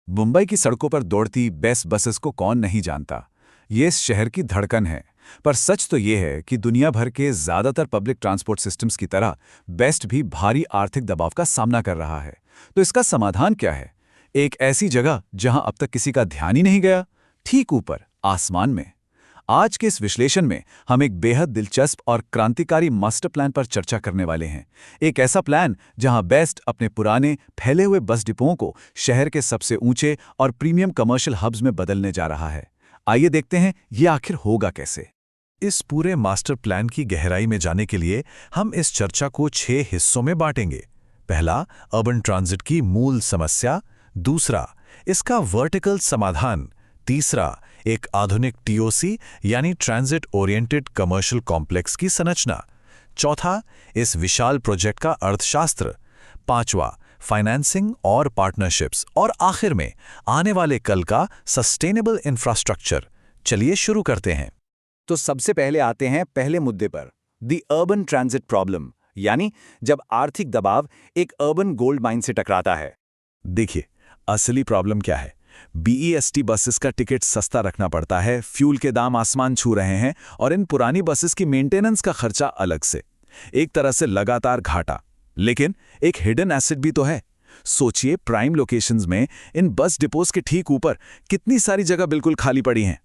मुंबई की सड़कों पर दौड़ती बेस्ट बसेस को कौन नहीं जानता। ये इस शहर की धड़कन है। पर सच तो ये है कि दुनिया भर के ज़्यादातर पब्लिक ट्रांसपोर्ट सिस्टम्स की तरह बेस्ट भी भारी आर्थिक दबाव का सामना कर रहा है। तो इसका समाधान क्या है? एक ऐसी जगह जहां अब तक किसी का ध्यान ही नहीं गया, ठीक ऊपर आसमान में। आज के इस विश्लेषण में हम एक बेहद दिलचस्प और क्रांतिकारी मास्टर प्लान पर चर्चा करने वाले हैं। एक ऐसा प्लान जहां बेस्ट अपने पुराने फैले हुए बस डिपोओं को शहर के सबसे ऊंचे और प्रीमियम कमर्शियल हब्स में बदलने जा रहा है। आइए देखते हैं ये आखिर होगा कैसे। इस पूरे मास्टर प्लान की गहराई में जाने के लिए हम इस चर्चा को 6 हिस्सों में बांटेंगे। पहला, अर्बन ट्रांजिट की मूल समस्या। दूसरा, इसका वर्टिकल समाधान। तीसरा, एक आधुनिक टीओसी यानी ट्रांजिट ओरिएंटेड कमर्शियल कॉम्प्लेक्स की संरचना। चौथा, इस विशाल प्रोजेक्ट का अर्थशास्त्र। पांचवा, फाइनेंसिंग और पार्टनरशिप्स। और आखिर में आने वाले कल का सस्टेनेबल इंफ्रास्ट्रक्चर। चलिए शुरू करते हैं। तो सबसे पहले आते हैं पहले मुद्दे पर, द अर्बन ट्रांजिट प्रॉब्लम, यानी जब आर्थिक दबाव एक अर्बन गोल्ड माइन से टकराता है। देखिए, असली प्रॉब्लम क्या है। बीईएसटी बसेस का टिकट सस्ता रखना पड़ता है, फ्यूल के दाम आसमान छू रहे हैं और इन पुरानी बसेस की मेंटेनेंस का खर्चा अलग से। एक तरह से लगातार घाटा। लेकिन एक हिडन एसेट भी तो है। सोचिए, प्राइम लोकेशंस में इन बस डिपोज के ठीक ऊपर कितनी सारी जगह बिल्कुल खाली पड़ी हैं।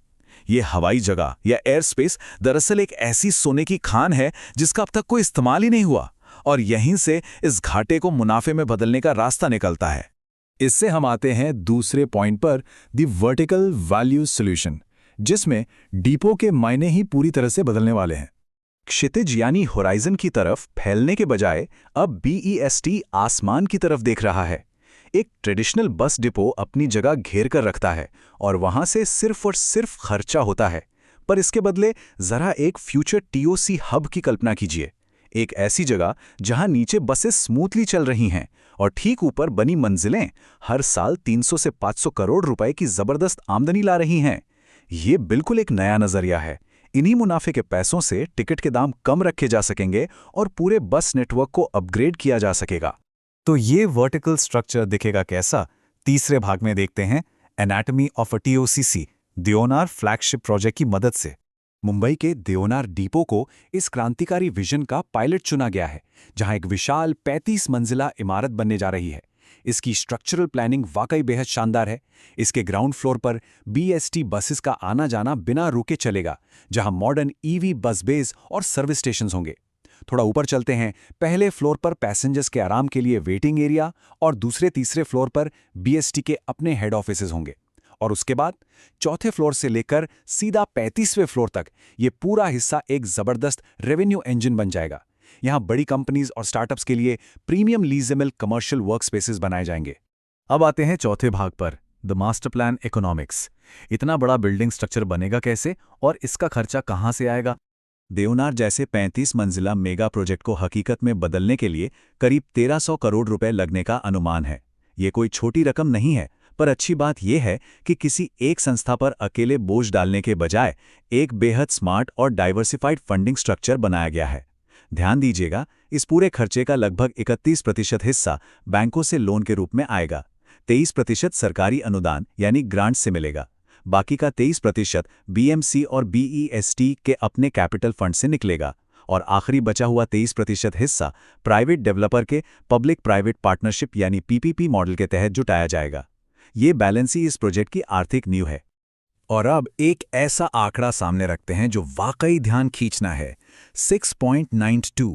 ये हवाई जगह या एयर स्पेस दरअसल एक ऐसी सोने की खान है जिसका अब तक कोई इस्तेमाल ही नहीं हुआ, और यहीं से इस घाटे को मुनाफे में बदलने का रास्ता निकलता है। इससे हम आते हैं दूसरे पॉइंट पर, द वर्टिकल वैल्यू सॉल्यूशन, जिसमें डिपो के मायने ही पूरी तरह से बदलने वाले हैं। क्षितिज यानी होराइजन की तरफ फैलने के बजाय अब बीईएसटी आसमान की तरफ देख रहा है। एक ट्रेडिशनल बस डिपो अपनी जगह घेर कर रखता है और वहां से सिर्फ और सिर्फ खर्चा होता है। पर इसके बदले जरा एक फ्यूचर टीओसी हब की कल्पना कीजिए। एक ऐसी जगह जहां नीचे बसेस स्मूथली चल रही हैं और ठीक ऊपर बनी मंजिलें हर साल 300 से 500 करोड़ रुपए की जबरदस्त आमदनी ला रही हैं। ये बिल्कुल एक नया नजरिया है। इन्हीं मुनाफे के पैसों से टिकट के दाम कम रखे जा सकेंगे और पूरे बस नेटवर्क को अपग्रेड किया जा सकेगा। तो ये वर्टिकल स्ट्रक्चर दिखेगा कैसा? तीसरे भाग में देखते हैं anatomy of a TOCC, Deonar flagship project की मदद से। मुंबई के देओनार डिपो को इस क्रांतिकारी विजन का पायलट चुना गया है, जहां एक विशाल 35 मंजिला इमारत बनने जा रही है। इसकी स्ट्रक्चरल प्लानिंग वाकई बेहद शानदार है। इसके ग्राउंड फ्लोर पर बीएसटी बसेस का आना जाना बिना रुके चलेगा, जहां मॉडर्न ईवी बस बेस और सर्विस स्टेशन होंगे। थोड़ा ऊपर चलते हैं। पहले फ्लोर पर पैसेंजर्स के आराम के लिए वेटिंग एरिया और दूसरे तीसरे फ्लोर पर बीएसटी के अपने हेड ऑफिसेज होंगे। और उसके बाद चौथे फ्लोर से लेकर सीधा 35वें फ्लोर तक ये पूरा हिस्सा एक जबरदस्त रेवेन्यू इंजन बन जाएगा। यहां बड़ी कंपनीज और स्टार्टअप्स के लिए प्रीमियम लीजेबल कमर्शियल वर्क स्पेसेस बनाए जाएंगे। अब आते हैं चौथे भाग पर, द मास्टर प्लान इकोनॉमिक्स। इतना बड़ा बिल्डिंग स्ट्रक्चर बनेगा कैसे और इसका खर्चा कहां से आएगा? देओनार जैसे 35 मंजिला मेगा प्रोजेक्ट को हकीकत में बदलने के लिए करीब 1300 करोड़ रुपए लगने का अनुमान है। ये कोई छोटी रकम नहीं है, पर अच्छी बात यह है कि किसी एक संस्था पर अकेले बोझ डालने के बजाय एक बेहद स्मार्ट और डाइवर्सिफाइड फंडिंग स्ट्रक्चर बनाया गया है। ध्यान दीजिएगा, इस पूरे खर्चे का लगभग 31% हिस्सा बैंकों से लोन के रूप में आएगा। 23% सरकारी अनुदान यानी ग्रांट से मिलेगा। बाकी का 23% बीएमसी और बीईएसटी के अपने कैपिटल फंड से निकलेगा। और आखिरी बचा हुआ 23% हिस्सा प्राइवेट डेवलपर के पब्लिक प्राइवेट पार्टनरशिप यानी पीपीपी मॉडल के तहत जुटाया जाएगा। ये बैलेंस ही इस प्रोजेक्ट की आर्थिक नींव है। और अब एक ऐसा आंकड़ा सामने रखते हैं जो वाकई ध्यान खींचना है, 6.92।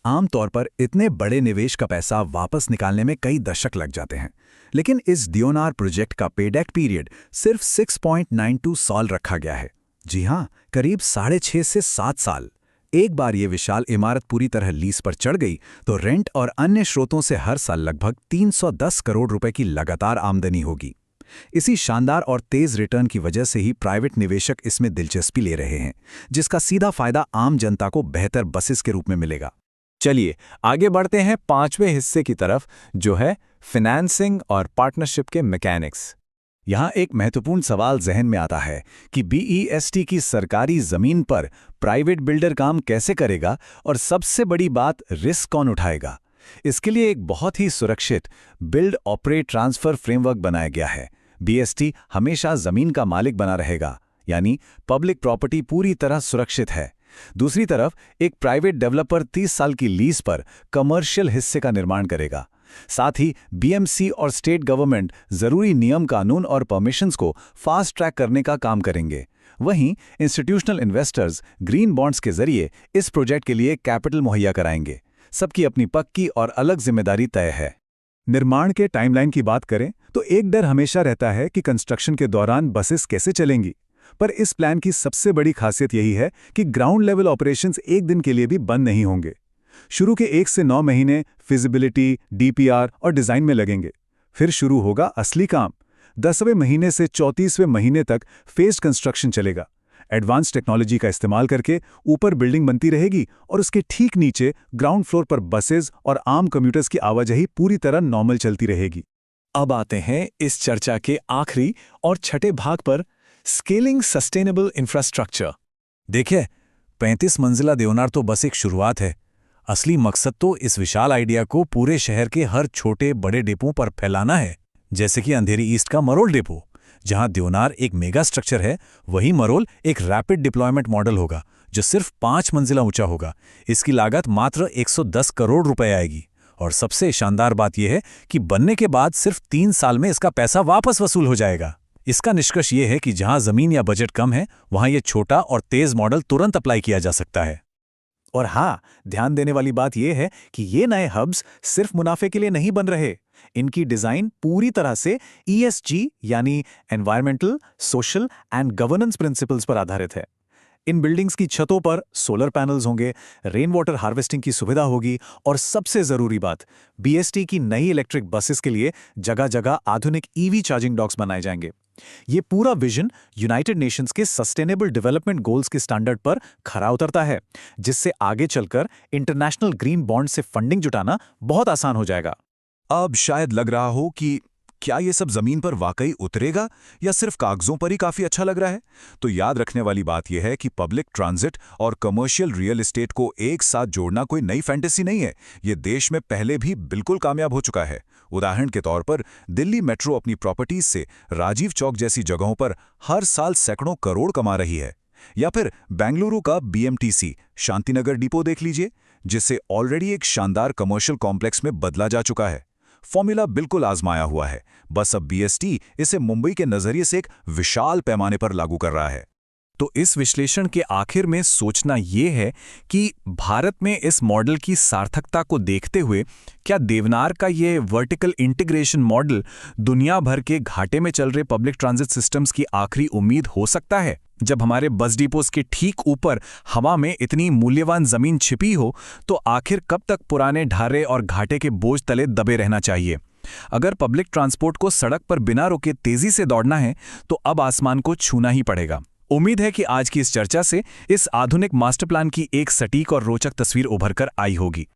आमतौर पर इतने बड़े निवेश का पैसा वापस निकालने में कई दशक लग जाते हैं, लेकिन इस देओनार प्रोजेक्ट का पेबैक पीरियड सिर्फ 6.92 साल रखा गया है। जी हां, करीब 6.5 से 7 साल। एक बार ये विशाल इमारत पूरी तरह लीज पर चढ़ गई तो रेंट और अन्य स्रोतों से हर साल लगभग 310 करोड़ रुपए की लगातार आमदनी होगी। इसी शानदार और तेज रिटर्न की वजह से ही प्राइवेट निवेशक इसमें दिलचस्पी ले रहे हैं, जिसका सीधा फायदा आम जनता को बेहतर बसेस के रूप में मिलेगा। चलिए आगे बढ़ते हैं 5वें हिस्से की तरफ, जो है फाइनेंसिंग और पार्टनरशिप के मैकेनिक्स। यहाँ एक महत्वपूर्ण सवाल जहन में आता है कि बीईएसटी की सरकारी जमीन पर प्राइवेट बिल्डर काम कैसे करेगा, और सबसे बड़ी बात, रिस्क कौन उठाएगा। इसके लिए एक बहुत ही सुरक्षित बिल्ड ऑपरेट ट्रांसफर फ्रेमवर्क बनाया गया है। बीएसटी हमेशा जमीन का मालिक बना रहेगा, यानी पब्लिक प्रॉपर्टी पूरी तरह सुरक्षित है। दूसरी तरफ एक प्राइवेट डेवलपर 30 साल की लीज पर कमर्शियल हिस्से का निर्माण करेगा। साथ ही बीएमसी और स्टेट गवर्नमेंट जरूरी नियम कानून और परमिशंस को फास्ट ट्रैक करने का काम करेंगे। वहीं इंस्टीट्यूशनल इन्वेस्टर्स ग्रीन बॉन्ड्स के जरिए इस प्रोजेक्ट के लिए कैपिटल मुहैया कराएंगे। सबकी अपनी पक्की और अलग जिम्मेदारी तय है। निर्माण के टाइमलाइन की बात करें तो एक डर हमेशा रहता है कि कंस्ट्रक्शन के दौरान बसेस कैसे चलेंगी, पर इस प्लान की सबसे बड़ी खासियत यही है कि ग्राउंड लेवल ऑपरेशंस एक दिन के लिए भी बंद नहीं होंगे। शुरू के 1 से 9 महीने फिजिबिलिटी, डीपीआर और डिजाइन में लगेंगे। फिर शुरू होगा असली काम। 10वें महीने से 34वें महीने तक फेस्ड कंस्ट्रक्शन चलेगा। एडवांस टेक्नोलॉजी का इस्तेमाल करके ऊपर बिल्डिंग बनती रहेगी और उसके ठीक नीचे ग्राउंड फ्लोर पर बसेस और आम कम्यूटर्स की आवाजाही पूरी तरह नॉर्मल चलती रहेगी। अब आते हैं इस चर्चा के आखिरी और छठे भाग पर, स्केलिंग सस्टेनेबल इंफ्रास्ट्रक्चर। देखिए, 35 मंजिला देवनार तो बस एक शुरुआत है। असली मकसद तो इस विशाल आइडिया को पूरे शहर के हर छोटे बड़े डिपों पर फैलाना है। जैसे कि अंधेरी ईस्ट का मरोल डिपो, जहां देवनार एक मेगा स्ट्रक्चर है, वही मरोल एक रैपिड डिप्लॉयमेंट मॉडल होगा जो सिर्फ 5 मंजिला ऊंचा होगा। इसकी लागत मात्र 110 करोड़ रुपए आएगी। और सबसे शानदार बात यह है कि बनने के बाद सिर्फ 3 साल में इसका पैसा वापस वसूल हो जाएगा। इसका निष्कर्ष यह है कि जहां जमीन या बजट कम है, वहां यह छोटा और तेज मॉडल तुरंत अप्लाई किया जा सकता है। और हाँ, ध्यान देने वाली बात यह है कि ये नए हब्स सिर्फ मुनाफे के लिए नहीं बन रहे। इनकी डिजाइन पूरी तरह से ESG यानी environmental, social and governance principles पर आधारित है। इन बिल्डिंग्स की छतों पर सोलर पैनल्स होंगे, रेन वाटर हार्वेस्टिंग की सुविधा होगी और सबसे जरूरी बात, BST की नई इलेक्ट्रिक बसेस के लिए जगह जगह आधुनिक EV चार्जिंग डॉक्स बनाए जाएंगे। ये पूरा विजन यूनाइटेड नेशंस के सस्टेनेबल डेवलपमेंट गोल्स के स्टैंडर्ड पर खरा उतरता है, जिससे आगे चलकर इंटरनेशनल ग्रीन बॉन्ड से फंडिंग जुटाना बहुत आसान हो जाएगा। अब शायद लग रहा हो कि क्या ये सब जमीन पर वाकई उतरेगा या सिर्फ कागजों पर ही काफी अच्छा लग रहा है? तो याद रखने वाली बात यह है कि पब्लिक ट्रांजिट और कमर्शियल रियल एस्टेट को एक साथ जोड़ना कोई नई फैंटेसी नहीं है। ये देश में पहले भी बिल्कुल कामयाब हो चुका है। उदाहरण के तौर पर दिल्ली मेट्रो अपनी प्रॉपर्टीज से राजीव चौक जैसी जगहों पर हर साल सैकड़ों करोड़ कमा रही है। या फिर बेंगलुरु का BMTC शांतिनगर डिपो देख लीजिए, जिसे ऑलरेडी एक शानदार कमर्शियल कॉम्प्लेक्स में बदला जा चुका है। फॉर्मूला बिल्कुल आजमाया हुआ है, बस अब BST इसे मुंबई के नजरिए से एक विशाल पैमाने पर लागू कर रहा है। तो इस विश्लेषण के आखिर में सोचना यह है कि भारत में इस मॉडल की सार्थकता को देखते हुए क्या देवनार का ये वर्टिकल इंटीग्रेशन मॉडल दुनिया भर के घाटे में चल रहे पब्लिक ट्रांजिट सिस्टम्स की आखिरी उम्मीद हो सकता है? जब हमारे बस डिपोज के ठीक ऊपर हवा में इतनी मूल्यवान जमीन छिपी हो, तो आखिर कब तक पुराने ढारे और घाटे के बोझ तले दबे रहना चाहिए? अगर पब्लिक ट्रांसपोर्ट को सड़क पर बिना रोके तेजी से दौड़ना है, तो अब आसमान को छूना ही पड़ेगा। उम्मीद है कि आज की इस चर्चा से इस आधुनिक मास्टर प्लान की एक सटीक और रोचक तस्वीर उभर कर आई होगी।